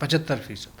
75%।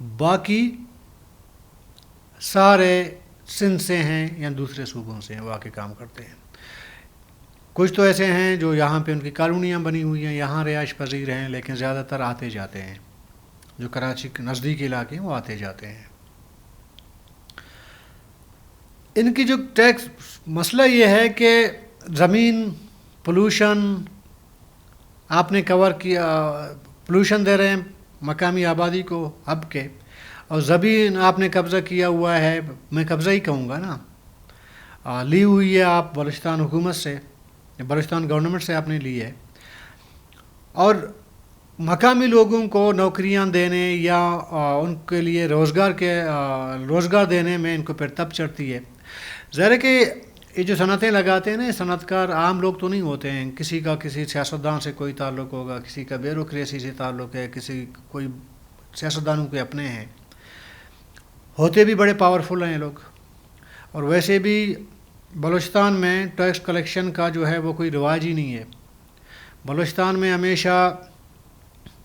باقی سارے سندھ سے ہیں یا دوسرے صوبوں سے ہیں، وہ آ کے کام کرتے ہیں۔ کچھ تو ایسے ہیں جو یہاں پہ ان کی کالونیاں بنی ہوئی ہیں، یہاں رہائش پذیر ہیں، لیکن زیادہ تر آتے جاتے ہیں، جو کراچی کے نزدیکی علاقے ہیں وہ آتے جاتے ہیں۔ ان کی جو ٹیکس مسئلہ یہ ہے کہ زمین پولوشن آپ نے کور کیا، پولوشن دے رہے ہیں مقامی آبادی کو اب کے، اور زمین آپ نے قبضہ کیا ہوا ہے، میں قبضہ ہی کہوں گا نا، لی ہوئی ہے آپ بلوچستان حکومت سے، بلوچستان گورنمنٹ سے آپ نے لی ہے، اور مقامی لوگوں کو نوکریاں دینے یا ان کے لیے روزگار دینے میں ان کو پھر تب چڑھتی ہے۔ ظاہر ہے کہ یہ جو صنعتیں لگاتے ہیں نا، صنعت کار عام لوگ تو نہیں ہوتے ہیں، کسی کا کسی سیاستدان سے کوئی تعلق ہوگا، کسی کا بیوروکریسی سے تعلق ہے، کوئی سیاستدانوں کے اپنے ہیں، ہوتے بھی بڑے پاورفل ہیں یہ لوگ۔ اور ویسے بھی بلوچستان میں ٹیکس کلیکشن کا جو ہے وہ کوئی رواج ہی نہیں ہے۔ بلوچستان میں ہمیشہ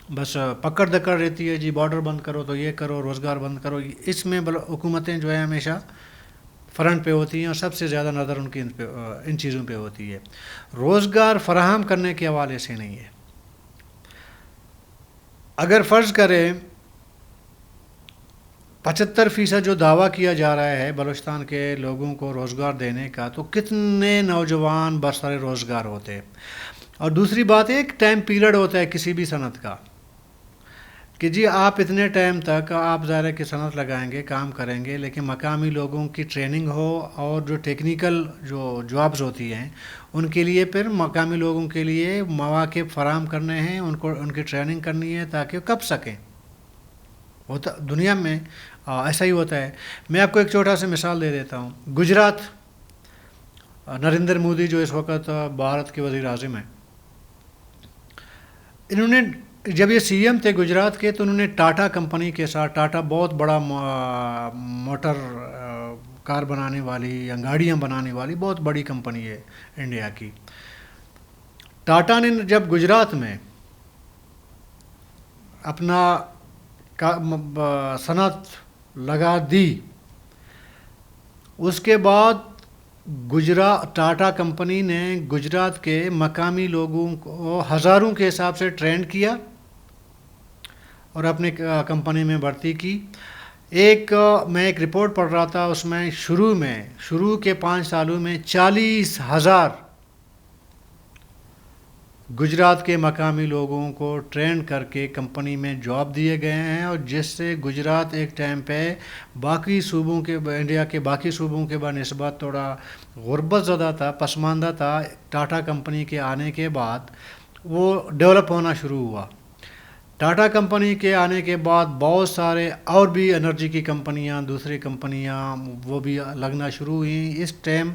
بس پکڑ دکڑ رہتی ہے، جی بارڈر بند کرو تو یہ کرو، روزگار بند کرو، اس میں حکومتیں جو ہے ہمیشہ فرنٹ پہ ہوتی ہیں، اور سب سے زیادہ نظر ان کی ان چیزوں پہ ہوتی ہے، روزگار فراہم کرنے کے حوالے سے نہیں ہے۔ اگر فرض کریں 75% جو دعویٰ کیا جا رہا ہے بلوچستان کے لوگوں کو روزگار دینے کا، تو کتنے نوجوان برسر روزگار ہوتے ہیں؟ اور دوسری بات ایک ٹائم پیریڈ ہوتا ہے کسی بھی صنعت کا، کہ جی آپ اتنے ٹائم تک آپ ظاہر کی صنعت لگائیں گے، کام کریں گے، لیکن مقامی لوگوں کی ٹریننگ ہو، اور جو ٹیکنیکل جو جابز ہوتی ہیں ان کے لیے پھر مقامی لوگوں کے لیے مواقع فراہم کرنے ہیں، ان کی ٹریننگ کرنی ہے تاکہ کب سکیں۔ ہوتا دنیا میں ایسا ہی ہوتا ہے۔ میں آپ کو ایک چھوٹا سا مثال دے دیتا ہوں۔ گجرات، نریندر مودی جو اس وقت بھارت کے وزیر اعظم ہیں، انہوں نے جب یہ سی ایم تھے گجرات کے، تو انہوں نے ٹاٹا کمپنی کے ساتھ، ٹاٹا بہت بڑا موٹر کار بنانے والی یا گاڑیاں بنانے والی بہت بڑی کمپنی ہے انڈیا کی، ٹاٹا نے جب گجرات میں اپنا صنعت لگا دی، اس کے بعد ٹاٹا کمپنی نے گجرات کے مقامی لوگوں کو ہزاروں کے حساب سے ٹرین کیا اور اپنے کمپنی میں بھرتی کی۔ میں ایک رپورٹ پڑھ رہا تھا، اس میں شروع کے 5 سالوں میں 40,000 گجرات کے مقامی لوگوں کو ٹرین کر کے کمپنی میں جاب دیے گئے ہیں، اور جس سے گجرات ایک ٹائم پہ انڈیا کے باقی صوبوں کے بنسبت تھوڑا غربت زدہ تھا، پسماندہ تھا۔ ٹاٹا کمپنی کے آنے کے بعد وہ ڈیولپ ہونا شروع ہوا۔ ٹاٹا کمپنی کے آنے کے بعد بہت سارے اور بھی انرجی کی کمپنیاں، دوسری کمپنیاں وہ بھی لگنا شروع ہوئیں۔ اس ٹائم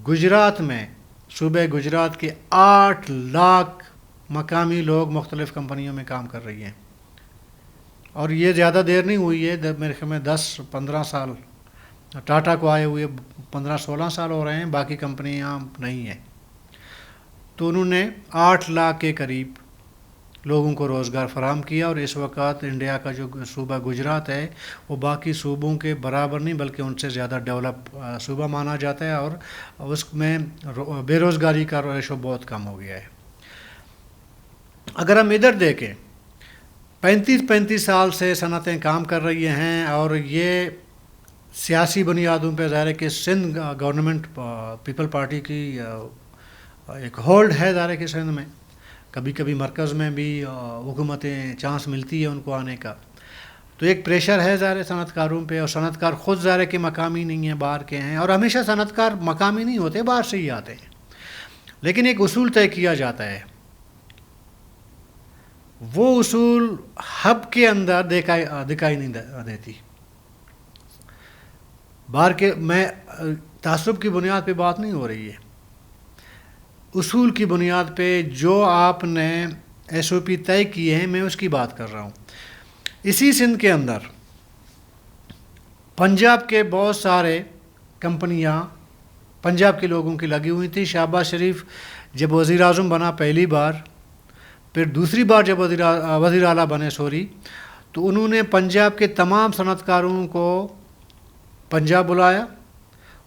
گجرات میں، صوبہ گجرات کے 8 لاکھ مقامی لوگ مختلف کمپنیوں میں کام کر رہی ہیں، اور یہ زیادہ دیر نہیں ہوئی ہے، میرے خیال میں 10-15 سال ٹاٹا کو آئے ہوئے 15-16 سال ہو رہے ہیں، باقی کمپنیاں نہیں ہیں۔ تو انہوں نے 8 لاکھ کے قریب لوگوں کو روزگار فراہم کیا، اور اس وقت انڈیا کا جو صوبہ گجرات ہے وہ باقی صوبوں کے برابر نہیں بلکہ ان سے زیادہ ڈیولپ صوبہ مانا جاتا ہے، اور اس میں بے روزگاری کا ریشو بہت کم ہو گیا ہے۔ اگر ہم ادھر دیکھیں، 35 سال سے صنعتیں کام کر رہی ہیں، اور یہ سیاسی بنیادوں پہ ظاہر ہے کہ سندھ گورنمنٹ پیپل پارٹی کی ایک ہولڈ ہے ظاہر ہے کہ سندھ میں، کبھی کبھی مرکز میں بھی حکومتیں چانس ملتی ہے ان کو آنے کا، تو ایک پریشر ہے ظاہر صنعت کاروں پہ، اور صنعت کار خود ظاہر کہ مقامی نہیں ہیں، باہر کے ہیں، اور ہمیشہ صنعت کار مقامی نہیں ہوتے، باہر سے ہی آتے ہیں، لیکن ایک اصول طے کیا جاتا ہے، وہ اصول ہب کے اندر دکھائی نہیں دیتی۔ باہر کے میں تعصب کی بنیاد پہ بات نہیں ہو رہی ہے، اصول کی بنیاد پہ جو آپ نے SOP طے کیے ہیں، میں اس کی بات کر رہا ہوں۔ اسی سندھ کے اندر پنجاب کے بہت سارے کمپنیاں پنجاب کے لوگوں کی لگی ہوئی تھی۔ شہباز شریف جب وزیر اعظم بنا پہلی بار، پھر دوسری بار جب وزیر اعلیٰ بنے تو انہوں نے پنجاب کے تمام صنعت کاروں کو پنجاب بلایا،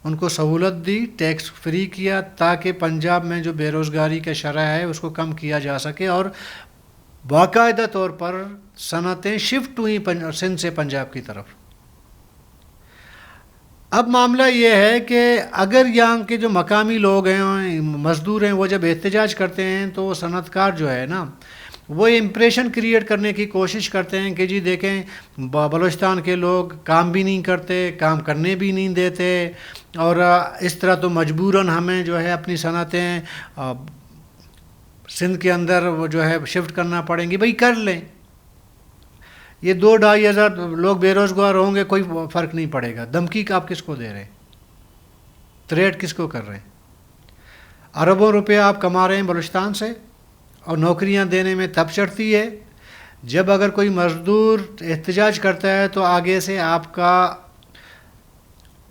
ان کو سہولت دی، ٹیکس فری کیا، تاکہ پنجاب میں جو بے روزگاری کا شرح ہے اس کو کم کیا جا سکے، اور باقاعدہ طور پر صنعتیں شفٹ ہوئیں سندھ سے پنجاب کی طرف۔ اب معاملہ یہ ہے کہ اگر یہاں کے جو مقامی لوگ ہیں، مزدور ہیں، وہ جب احتجاج کرتے ہیں تو صنعت کار جو ہے نا، وہ امپریشن کریٹ کرنے کی کوشش کرتے ہیں کہ جی دیکھیں بلوچستان کے لوگ کام بھی نہیں کرتے، کام کرنے بھی نہیں دیتے، اور اس طرح تو مجبوراً ہمیں جو ہے اپنی صنعتیں سندھ کے اندر وہ جو ہے شفٹ کرنا پڑیں گی۔ بھئی کر لیں، یہ 2-2.5 ہزار لوگ بے روزگار ہوں گے، کوئی فرق نہیں پڑے گا۔ دھمکی آپ کس کو دے رہے ہیں؟ تھریٹ کس کو کر رہے ہیں؟ اربوں روپے آپ کما رہے ہیں بلوچستان سے، اور نوکریاں دینے میں تب چڑھتی ہے جب اگر کوئی مزدور احتجاج کرتا ہے تو آگے سے آپ کا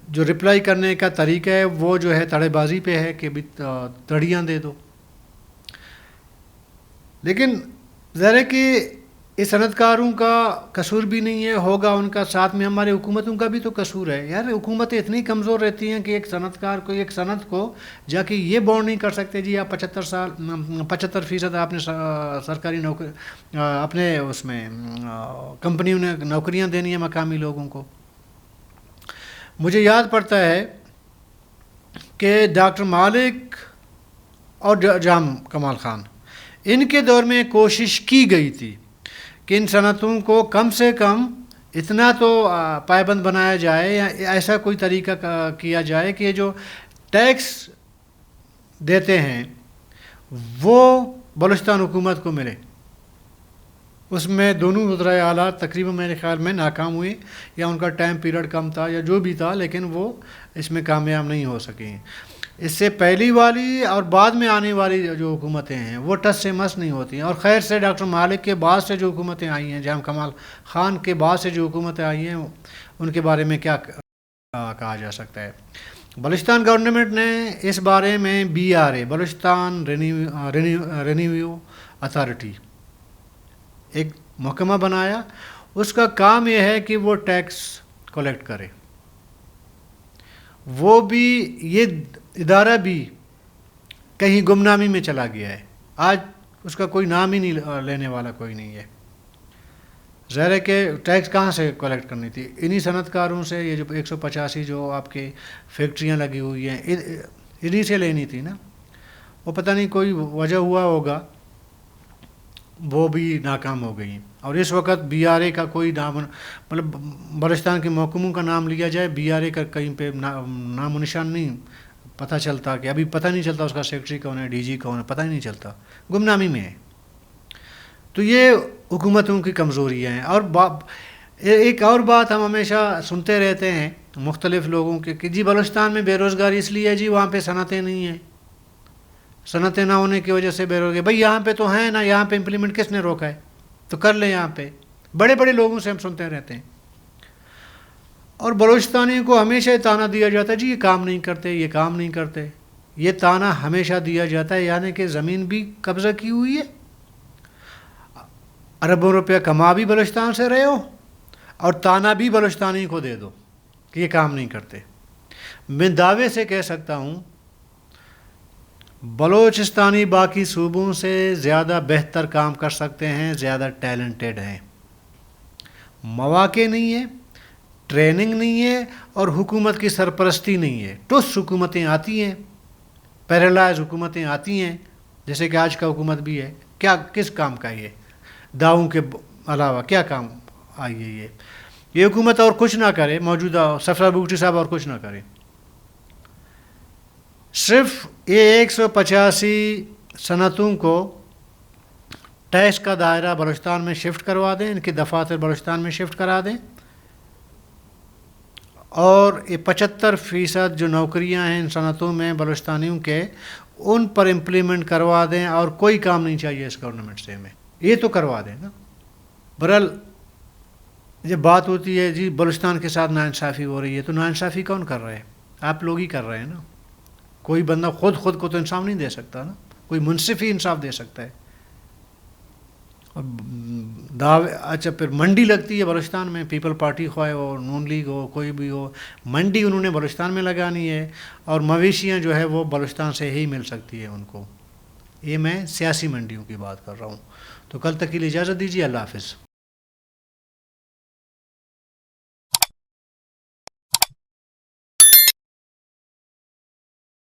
جو رپلائی کرنے کا طریقہ ہے وہ جو ہے تڑے بازی پہ ہے کہ بھی تڑیاں دے دو۔ لیکن ظاہر ہے کہ اس صنعت کاروں کا قصور بھی نہیں ہے، ہوگا ان کا، ساتھ میں ہماری حکومتوں کا بھی تو قصور ہے یار۔ حکومتیں اتنی کمزور رہتی ہیں کہ ایک صنعت کار کو، ایک صنعت کو جا کے یہ بانڈ نہیں کر سکتے جی آپ 75% آپ نے سرکاری نوکری اپنے اس میں کمپنیوں نے نوکریاں دینی ہیں مقامی لوگوں کو۔ مجھے یاد پڑتا ہے کہ ڈاکٹر مالک اور جام کمال خان، ان کے دور میں کوشش کی گئی تھی کہ ان صنعتوں کو کم سے کم اتنا تو پابند بنایا جائے، یا ایسا کوئی طریقہ کیا جائے کہ جو ٹیکس دیتے ہیں وہ بلوچستان حکومت کو ملے۔ اس میں دونوں وزرائے اعلیٰ تقریباً میرے خیال میں ناکام ہوئے، یا ان کا ٹائم پیریڈ کم تھا یا جو بھی تھا، لیکن وہ اس میں کامیاب نہیں ہو سکیں۔ اس سے پہلی والی اور بعد میں آنے والی جو حکومتیں ہیں وہ ٹس سے مس نہیں ہوتی ہیں۔ اور خیر سے ڈاکٹر مالک کے بعد سے جو حکومتیں آئی ہیں، جام کمال خان کے بعد سے جو حکومتیں آئی ہیں، ان کے بارے میں کیا کہا جا سکتا ہے؟ بلوچستان گورنمنٹ نے اس بارے میں BRA بلوچستان رینیویو اتھارٹی ایک محکمہ بنایا۔ اس کا کام یہ ہے کہ وہ ٹیکس کلیکٹ کرے۔ وہ بھی، یہ ادارہ بھی کہیں گمنامی میں چلا گیا ہے، آج اس کا کوئی نام ہی نہیں لینے والا کوئی نہیں ہے۔ ظاہر ہے کہ ٹیکس کہاں سے کلیکٹ کرنی تھی؟ انہی صنعت کاروں سے، یہ جو 185 جو آپ کے فیکٹریاں لگی ہوئی ہیں انہی سے لینی تھی نا۔ وہ پتہ نہیں کوئی وجہ ہوا ہوگا، وہ بھی ناکام ہو گئی۔ اور اس وقت BRA کا کوئی نام، مطلب بلوچستان کے محکموں کا نام لیا جائے، BRA کا کہیں پہ نام و نشان نہیں پتہ چلتا، کہ ابھی پتہ نہیں چلتا اس کا سیکرٹری کون ہے، DG کون ہے، پتہ ہی نہیں چلتا، گمنامی میں ہے۔ تو یہ حکومتوں کی کمزوریاں ہیں۔ اور ایک اور بات ہم ہمیشہ سنتے رہتے ہیں مختلف لوگوں کے کہ جی بلوچستان میں بے روزگاری اس لیے ہے جی وہاں پہ صنعتیں نہیں ہیں، صنعتیں نہ ہونے کی وجہ سے بے روزگاری۔ بھائی یہاں پہ تو ہیں نا، یہاں پہ امپلیمنٹ کس نے روکا ہے؟ تو کر لیں یہاں پہ۔ بڑے بڑے لوگوں سے ہم سنتے رہتے ہیں، اور بلوچستانیوں کو ہمیشہ یہ تانا دیا جاتا ہے جی یہ کام نہیں کرتے، یہ کام نہیں کرتے۔ یہ تانا ہمیشہ دیا جاتا ہے، یعنی کہ زمین بھی قبضہ کی ہوئی ہے، اربوں روپیہ کما بھی بلوچستان سے رہے ہو، اور تانا بھی بلوچستانی کو دے دو کہ یہ کام نہیں کرتے۔ میں دعوے سے کہہ سکتا ہوں بلوچستانی باقی صوبوں سے زیادہ بہتر کام کر سکتے ہیں، زیادہ ٹیلنٹڈ ہیں۔ مواقع نہیں ہے، ٹریننگ نہیں ہے، اور حکومت کی سرپرستی نہیں ہے۔ ٹس حکومتیں آتی ہیں، پیرالائز حکومتیں آتی ہیں، جیسے کہ آج کا حکومت بھی ہے۔ کیا کس کام کا یہ دعووں کے علاوہ کیا کام آئی ہے؟ یہ حکومت اور کچھ نہ کرے، موجودہ سفرہ بگٹی صاحب اور کچھ نہ کرے، صرف یہ 185 صنعتوں کو ٹیکس کا دائرہ بلوچستان میں شفٹ کروا دیں، ان کے دفاتر بلوچستان میں شفٹ کرا دیں، اور یہ 75% جو نوکریاں ہیں ان صنعتوں میں بلوچستانیوں کے، ان پر امپلیمنٹ کروا دیں، اور کوئی کام نہیں چاہیے اس گورنمنٹ سے ہمیں، یہ تو کروا دیں نا۔ برحال جب بات ہوتی ہے جی بلوچستان کے ساتھ ناانصافی ہو رہی ہے، تو ناانصافی کون کر رہے ہیں؟ آپ لوگ ہی کر رہے ہیں نا۔ کوئی بندہ خود کو تو انصاف نہیں دے سکتا نا، کوئی منصف ہی انصاف دے سکتا ہے۔ اور اچھا پھر منڈی لگتی ہے بلوچستان میں، پیپل پارٹی خواہ ہو، نون لیگ ہو، کوئی بھی ہو، منڈی انہوں نے بلوچستان میں لگانی ہے، اور مویشیاں جو ہے وہ بلوچستان سے ہی مل سکتی ہے ان کو. یہ میں سیاسی منڈیوں کی بات کر رہا ہوں. تو کل تک کے لیے اجازت دیجیے، اللہ حافظ.